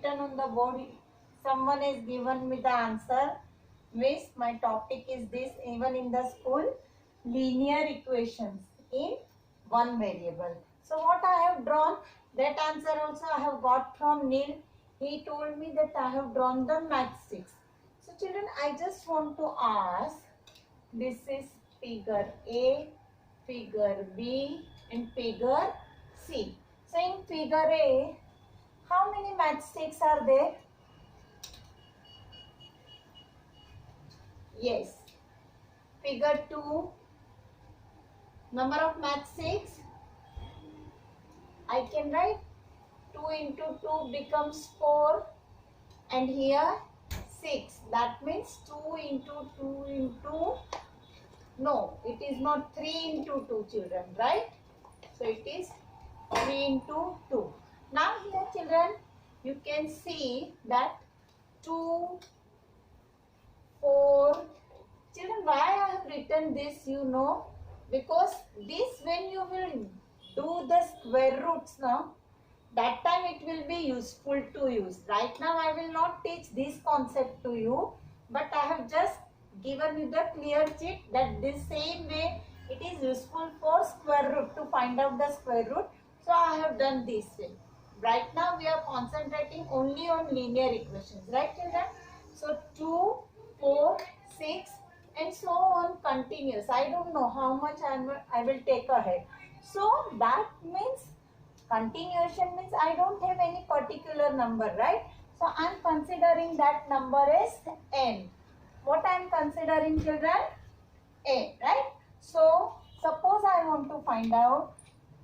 written on the board. Someone has given me the answer. Miss, my topic is this, even in the school, linear equations in one variable. So what I have drawn, that answer also I have got from Neil. He told me that I have drawn the matchsticks. So children, I just want to ask, this is figure A, figure B and figure C. So in figure A, how many matchsticks are there? Yes. Figure 2, number of matchsticks, I can write 2 into 2 becomes 4 and here 6. That means 2 into 2 into, no, it is not 3 into 2 children, right? So it is 3 into 2. Now here children, you can see that 2, 4. Children, why I have written this, you know, because this when you will do the square roots now, that time it will be useful to use. Right now I will not teach this concept to you, but I have just given you the clear sheet that this same way it is useful for square root, to find out the square root. So I have done this way. Right now we are concentrating only on linear equations, right children? So 2, 4, 6 and so on continuous. I don't know how much I will take ahead. So that means continuation means I don't have any particular number, right? So I am considering that number as n. What I am considering children? N, right? So suppose I want to find out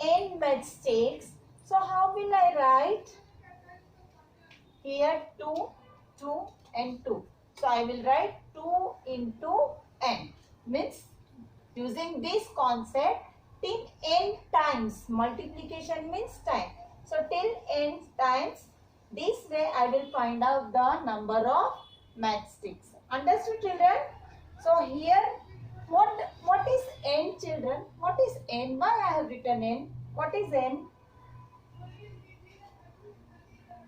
n matchsticks. So how will I write? Here 2, 2 and 2. So I will write 2 into n. Means using this concept, till n times, multiplication means time. So till n times, this way I will find out the number of matchsticks. Understood children? So here, what is n children? What is n? Why I have written n? What is n?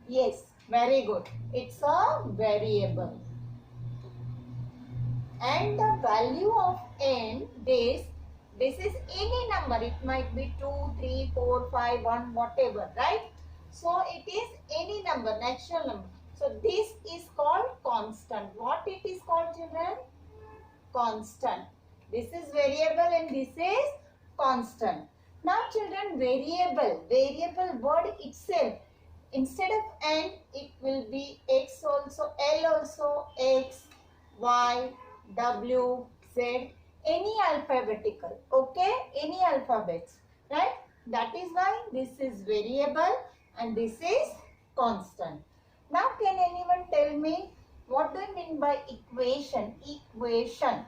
Yes, very good. It's a variable. And the value of n, this is any number. It might be 2, 3, 4, 5, 1, whatever, right? So it is any number, natural number. So this is called constant. What it is called children? Constant. This is variable and this is constant. Now children, variable word itself, instead of n, it will be x also, L also, x, y, w, z, any alphabetical, okay, any alphabets, right? That is why this is variable and this is constant. Now can anyone tell me what do you mean by equation? Equation.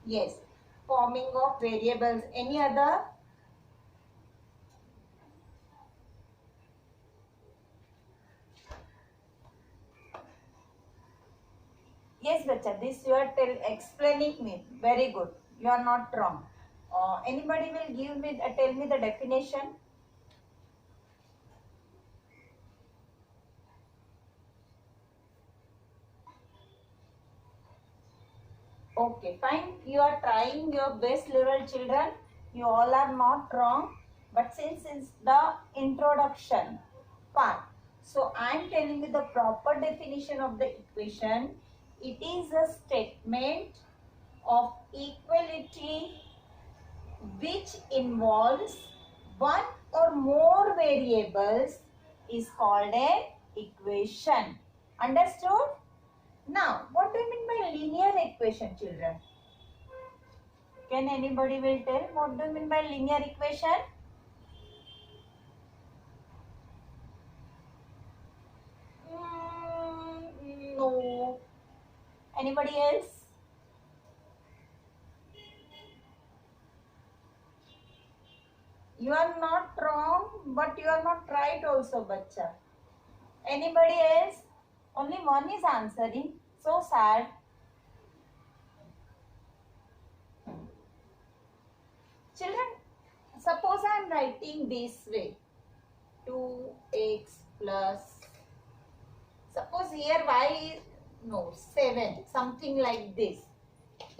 Yes, forming of variables. Any other? Yes, bacha, this you are explaining me. Very good. You are not wrong. Anybody will give me, tell me the definition? Okay, fine. You are trying your best level children. You all are not wrong. But since it's the introduction part, so I am telling you the proper definition of the equation. It is a statement of equality which involves one or more variables is called an equation. Understood? Now, what do you mean by linear equation, children? Can anybody will tell what do you mean by linear equation? No. Anybody else? You are not wrong, but you are not right also, bacha. Anybody else? Only one is answering. So sad. Children, suppose I am am writing this way, 2x plus, suppose here y is, no, 7, something like this,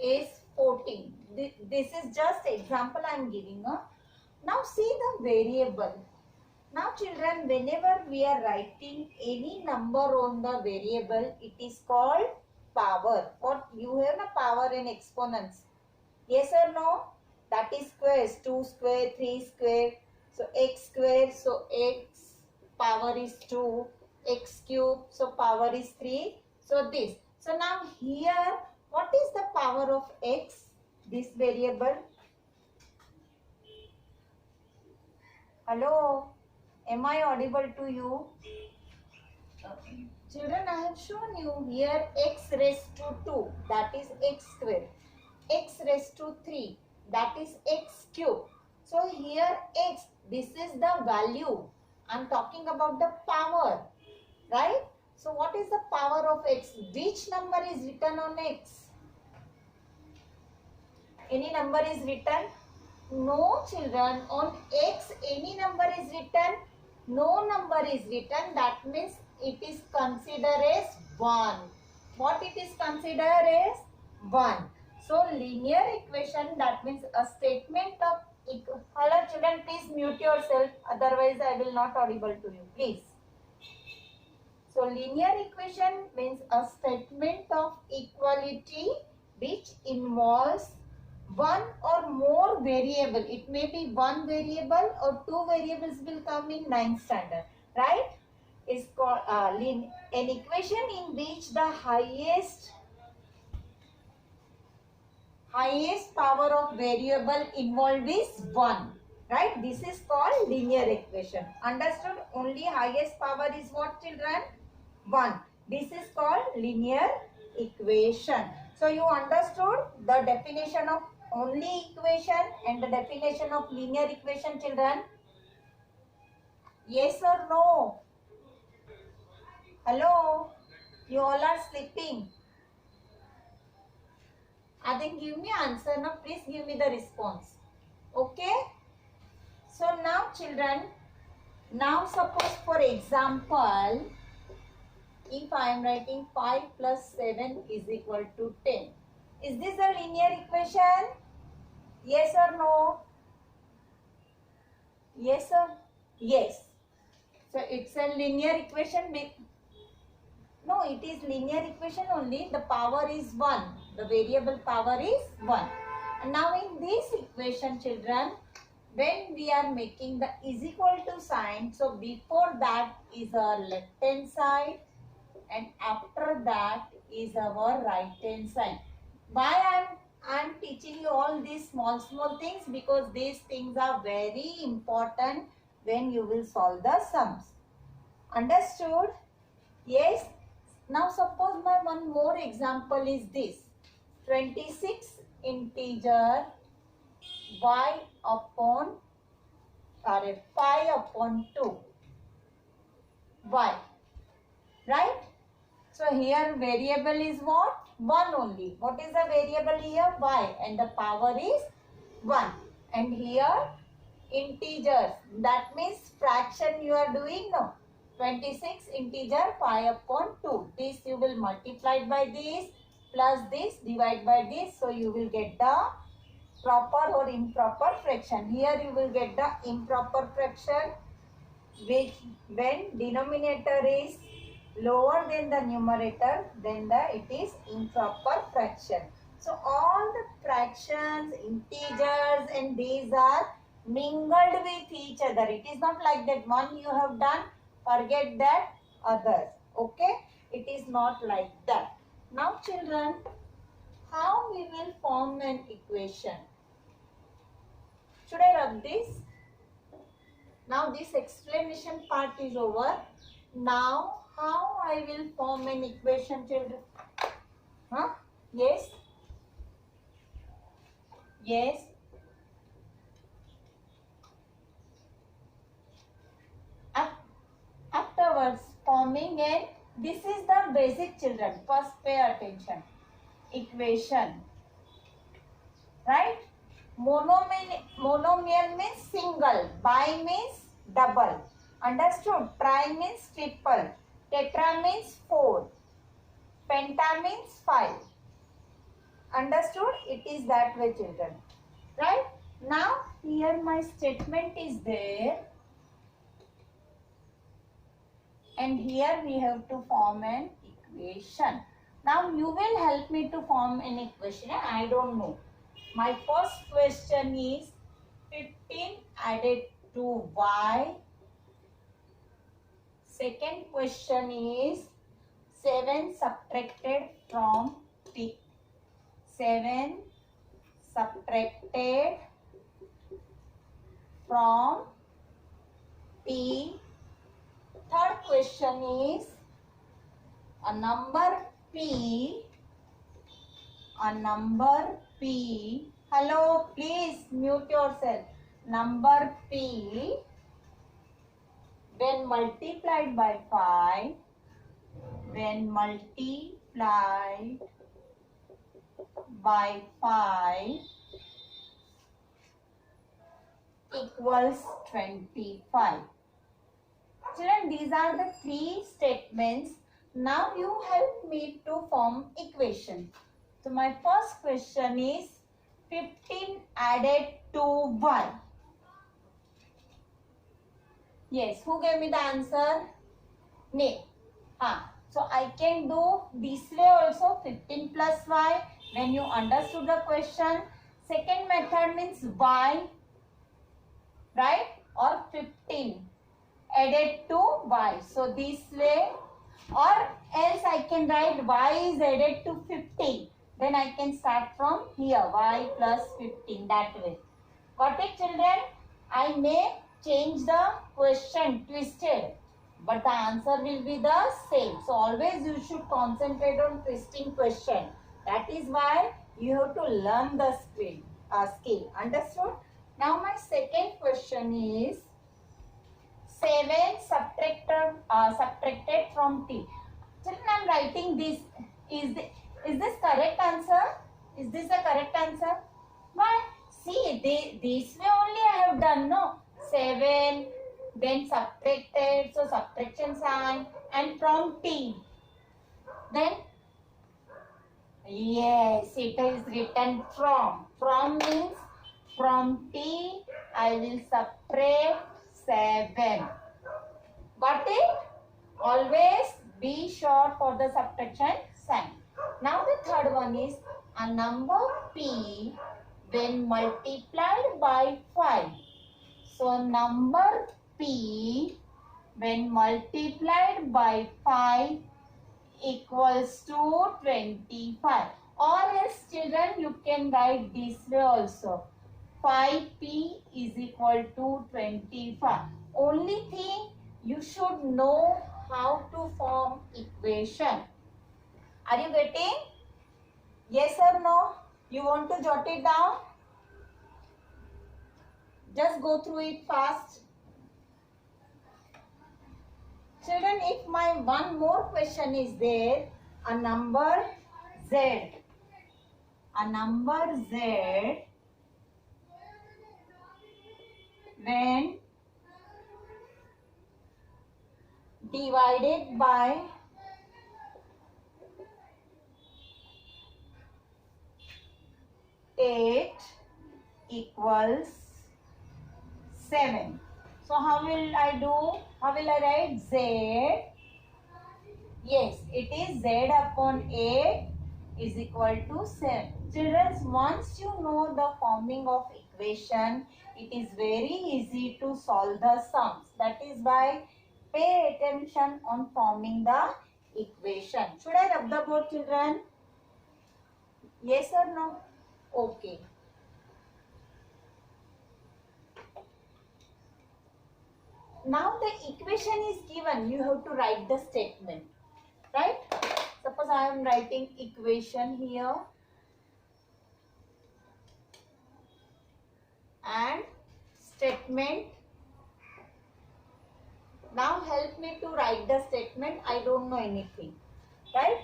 is 14. This is just example I am giving. Now see the variable. Now children, whenever we are writing any number on the variable, it is called power. What you have a power in exponents. Yes or no? That is squares. 2 square, 3 square. So x square, so x power is 2. X cube, so power is 3. So this. So now here, what is the power of x? This variable. Hello? Am I audible to you? Children, I have shown you here x raised to 2, that is x square. X raised to 3, that is x cube. So here x, this is the value. I am talking about the power, right? So what is the power of x? Which number is written on x? Any number is written? No children, on x any number is written? No number is written. That means it is considered as 1. What it is considered as? 1. So linear equation, that means a statement of, hello children, please mute yourself, otherwise I will not audible to you, please. So linear equation means a statement of equality which involves one or more variable. It may be one variable or two variables will come in 9th standard, right? It's called an equation in which the highest power of variable involved is 1, right? This is called linear equation. Understood? Only highest power is what children? 1. This is called linear equation. So you understood the definition of only equation and the definition of linear equation, children? Yes or no? Hello? You all are sleeping. Then give me answer. Now please give me the response. Okay? So now children, now suppose for example, if I am writing 5 plus 7 is equal to 10. Is this a linear equation? Yes or no? Yes or? Yes. So it's a linear equation. No, it is linear equation only. The power is 1. The variable power is 1. And now in this equation, children, when we are making the is equal to sign, so before that is our left hand side and after that is our right hand side. Why I'm teaching you all these small things? Because these things are very important when you will solve the sums. Understood? Yes. Now suppose my one more example is this. 26 integer y upon 5 upon 2 y, right? So here variable is what? 1 only. What is the variable here? Y, and the power is 1. And here integers, that means fraction you are doing, no? 26 integer 5 upon 2. This you will multiply by this plus this divide by this. So you will get the proper or improper fraction. Here you will get the improper fraction, which when denominator is lower than the numerator, then it is improper fraction. So all the fractions, integers and these are mingled with each other. It is not like that one you have done, forget that others. Okay? It is not like that. Now children, how we will form an equation? Should I rub this? Now this explanation part is over. Now how I will form an equation, children? Huh? Yes? Yes? Afterwards, forming an, this is the basic, children. First pay attention. Equation. Right? Monomial means single, bi means double. Understood? Tri means triple, tetra means 4, penta means 5. Understood? It is that way, children. Right? Now here my statement is there, and here we have to form an equation. Now you will help me to form an equation. I don't know. My first question is 15 added to y. Second question is 7 subtracted from t. 7 subtracted from t. Third question is a number p. Hello, please mute yourself. Number p when multiplied by 5, equals 25. Children, these are the 3 statements. Now you help me to form equation. So my first question is 15 added to y. Yes, who gave me the answer? Me. So I can do this way also, 15 plus y. When you understood the question, second method means y, right? Or 15 added to y. So this way, or else I can write y is added to 15. Then I can start from here, y plus 15, that way. Got it, children? I may change the question, twisted, but the answer will be the same. So always you should concentrate on twisting question. That is why you have to learn the skill. Understood? Now my second question is 7 subtracted from t. Children, I am writing this. Is this correct answer? Is this the correct answer? Why? See, this way only I have done, no? 7, then subtracted, so subtraction sign, and from t. Then, yes, it is written from. From means from t, I will subtract 7. Got it? Always be sure for the subtraction sign. Now the third one is a number p when multiplied by 5. So number p when multiplied by 5 equals to 25. Or else, children, you can write this way also. 5p is equal to 25. Only thing, you should know how to form equation. Are you getting? Yes or no? You want to jot it down? Just go through it fast. Children, if my one more question is there, a number z. A number z when divided by 8 equals 7. So how will I do? How will I write z? Yes, it is z upon 8 is equal to 7. Children, once you know the forming of equation, it is very easy to solve the sums. That is why pay attention on forming the equation. Should I rub the board, children? Yes or no? Okay. Now the equation is given. You have to write the statement. Right? Suppose I am writing equation here. And statement. Now help me to write the statement. I don't know anything. Right?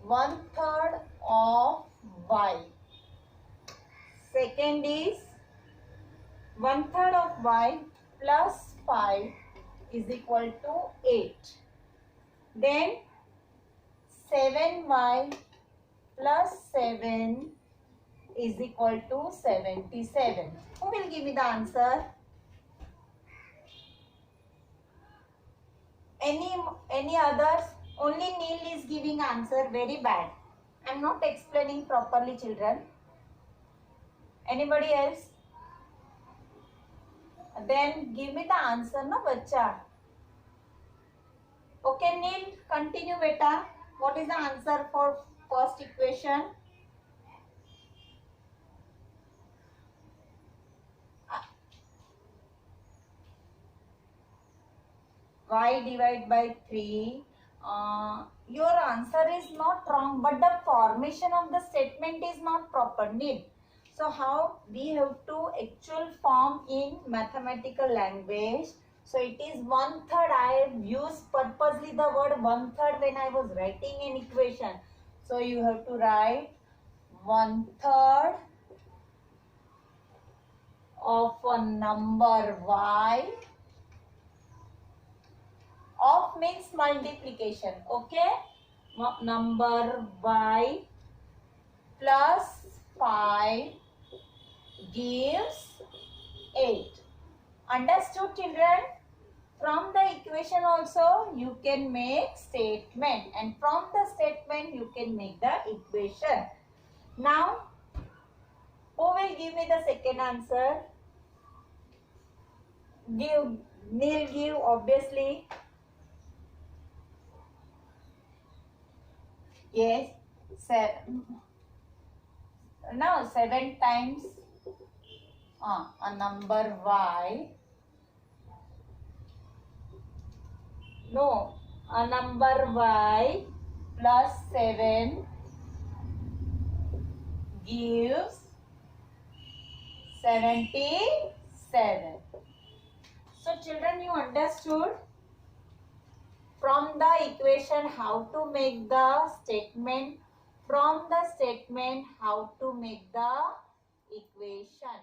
1/3 of y Second is 1/3 of y plus 5 is equal to 8. Then 7y plus 7 is equal to 77. Who will give me the answer? Any others? Only Neil is giving answer. Very bad. I am not explaining properly, children. Anybody else? Then give me the answer, no, bacha. Okay, Neil, continue, beta. What is the answer for first equation? Y divided by 3. Your answer is not wrong, but the formation of the statement is not proper, Neil. So how we have to actual form in mathematical language. So it is 1/3. I have used purposely the word 1/3 when I was writing an equation. So you have to write 1/3 of a number y. Of means multiplication. Okay. Number y plus 5 gives 8. Understood, children? From the equation also you can make statement, and from the statement you can make the equation. Now who will give me the second answer? Give. Neil, give, obviously. Yes. 7. Now 7 times a number y. No, a number y plus 7 gives 77. So children, you understood from the equation how to make the statement, from the statement how to make the equation.